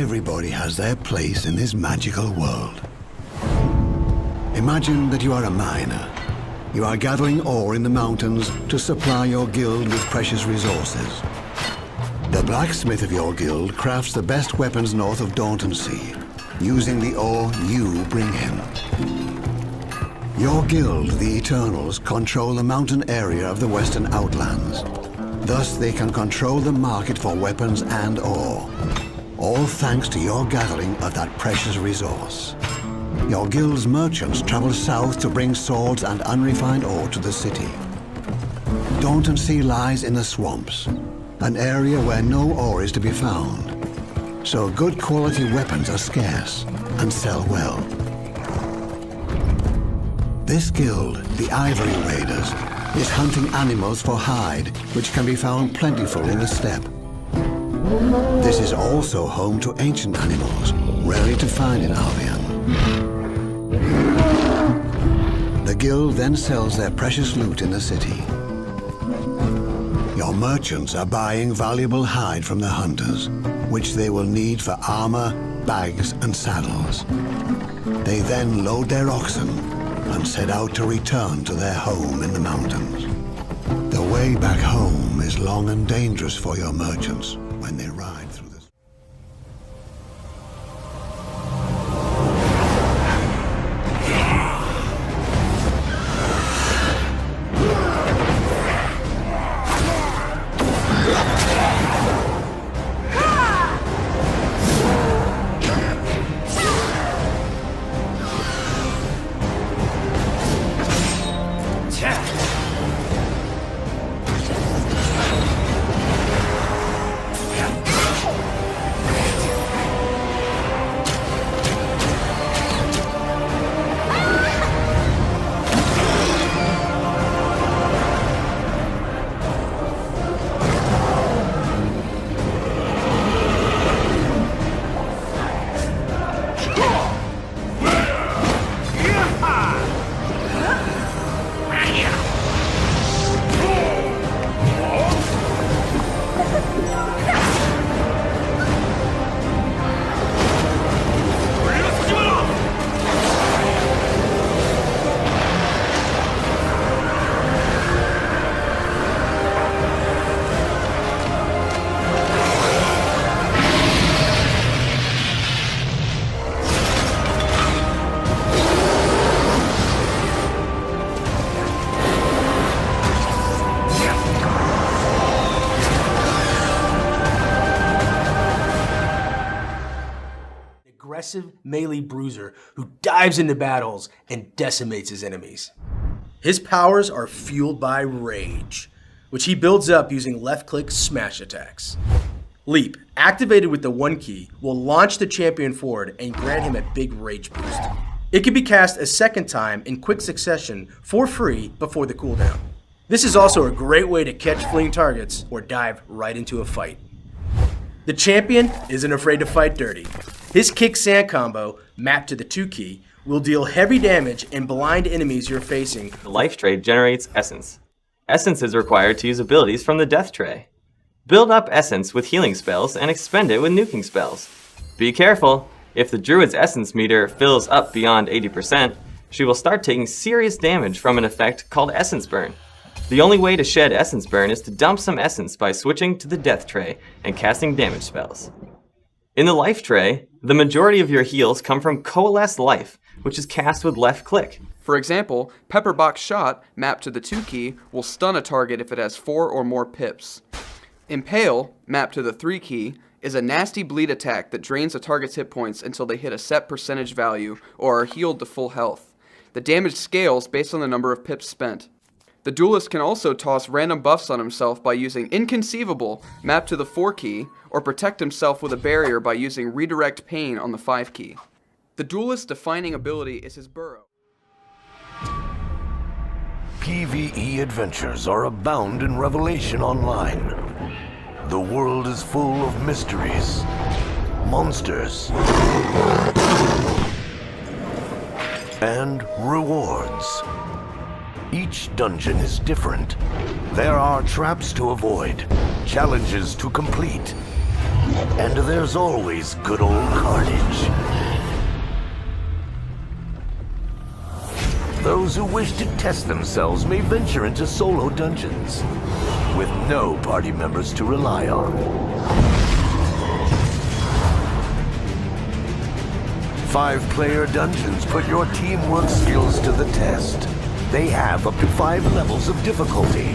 Everybody has their place in this magical world. Imagine that you are a miner. You are gathering ore in the mountains to supply your guild with precious resources. The blacksmith of your guild crafts the best weapons north of Sea, using the ore you bring him. Your guild, the Eternals, control the mountain area of the Western Outlands. Thus, they can control the market for weapons and ore. All thanks to your gathering of that precious resource. Your guild's merchants travel south to bring swords and unrefined ore to the city. Sea lies in the swamps, an area where no ore is to be found. So good quality weapons are scarce and sell well. This guild, the Ivory Raiders, is hunting animals for hide, which can be found plentiful in the steppe. This is also home to ancient animals, rarely to find in Albion. The guild then sells their precious loot in the city. Your merchants are buying valuable hide from the hunters, which they will need for armor, bags, and saddles. They then load their oxen and set out to return to their home in the mountains. The way back home is long and dangerous for your merchants when they ride through the... Aggressive melee bruiser who dives into battles and decimates his enemies. His powers are fueled by rage, which he builds up using left-click smash attacks. Leap, activated with the 1 key, will launch the champion forward and grant him a big rage boost. It can be cast a second time in quick succession for free before the cooldown. This is also a great way to catch fleeing targets or dive right into a fight. The champion isn't afraid to fight dirty. His kick sand combo, mapped to the 2 key, will deal heavy damage and blind enemies you're facing. The life tray generates essence. Essence is required to use abilities from the death tray. Build up essence with healing spells and expend it with nuking spells. Be careful, if the druid's essence meter fills up beyond 80%, she will start taking serious damage from an effect called essence burn. The only way to shed essence burn is to dump some essence by switching to the death tray and casting damage spells. In the life tray, the majority of your heals come from Coalesce Life, which is cast with left click. For example, Pepperbox Shot, mapped to the 2 key, will stun a target if it has 4 or more pips. Impale, mapped to the 3 key, is a nasty bleed attack that drains a target's hit points until they hit a set percentage value or are healed to full health. The damage scales based on the number of pips spent. The duelist can also toss random buffs on himself by using Inconceivable, mapped to the 4 key, or protect himself with a barrier by using Redirect Pain on the 5 key. The duelist's defining ability is his burrow. PvE adventures are abound in Revelation Online. The world is full of mysteries, monsters, and rewards. Each dungeon is different. There are traps to avoid, challenges to complete, And there's always good old carnage. Those who wish to test themselves may venture into solo dungeons, with no party members to rely on. 5-player dungeons put your teamwork skills to the test. They have up to 5 levels of difficulty,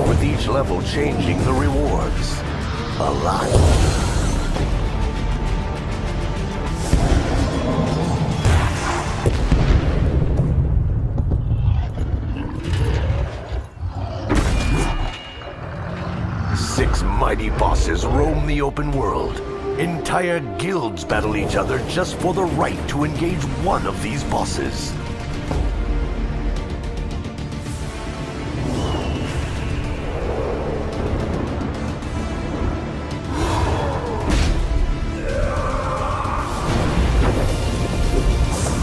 with each level changing the rewards a lot. Mighty bosses roam the open world. Entire guilds battle each other just for the right to engage one of these bosses.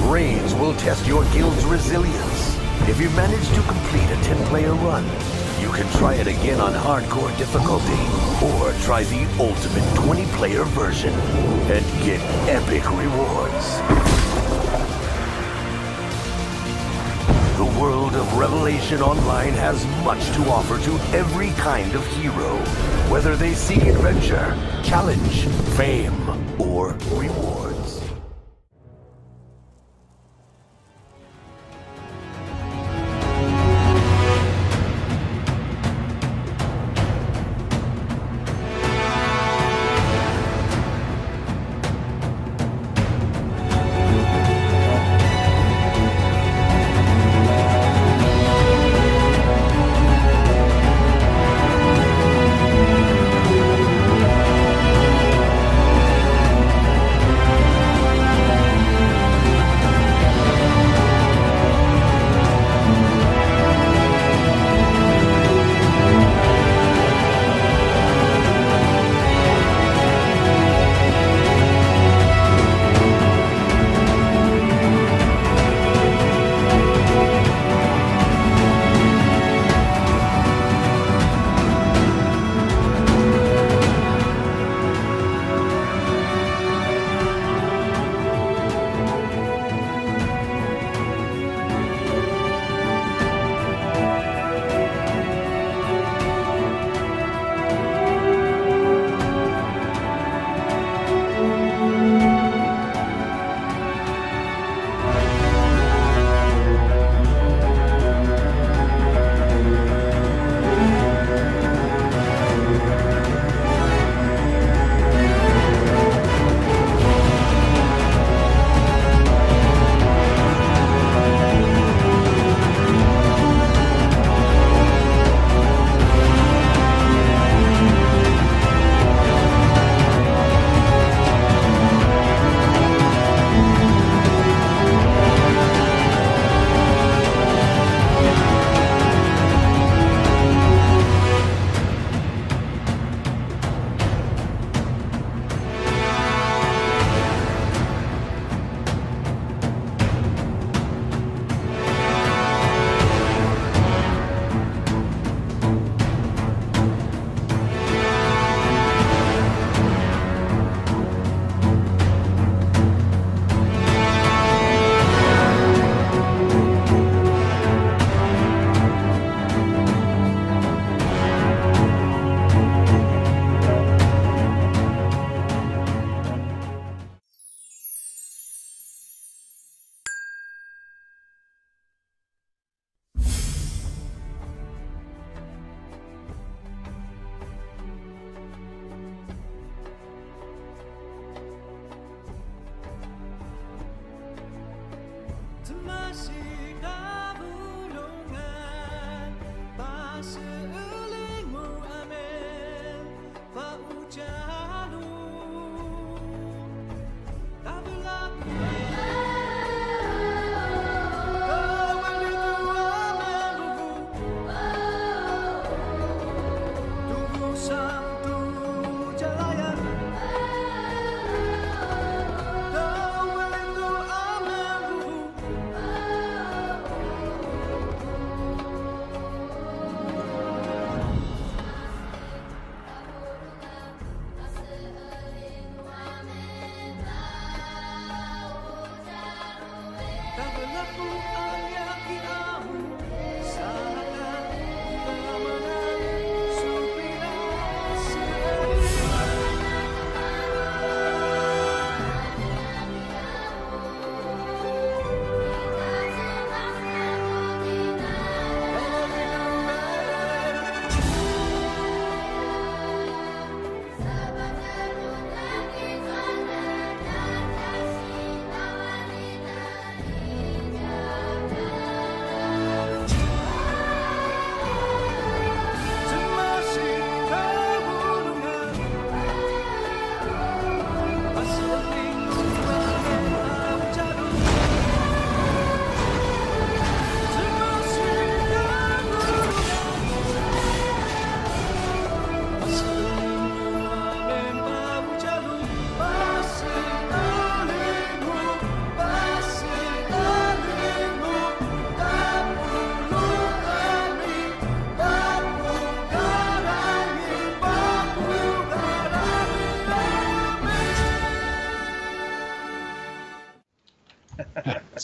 Raids will test your guild's resilience. If you manage to complete a 10-player run, you can try it again on hardcore difficulty, or try the ultimate 20-player version and get epic rewards. The world of Revelation Online has much to offer to every kind of hero, whether they seek adventure, challenge, fame, or rewards.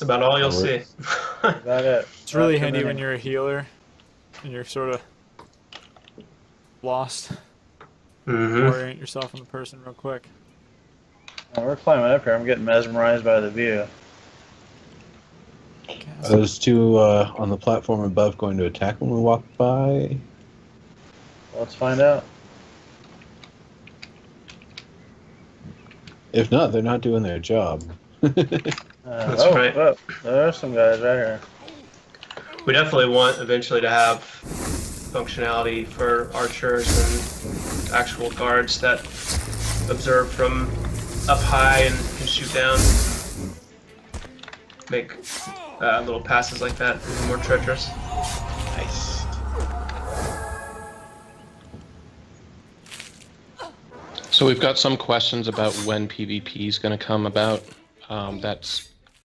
about all you'll see. About it. It's really Not too handy many. when you're a healer and you're sort of lost. Orient yourself on the person real quick. Oh, we're climbing up here. I'm getting mesmerized by the view. Are those two on the platform above going to attack when we walk by? Let's find out. If not, they're not doing their job. That's right. Oh, there are some guys right here. We definitely want eventually to have functionality for archers and actual guards that observe from up high and can shoot down. Make little passes like that even more treacherous. Nice. So we've got some questions about when PvP is going to come about. That's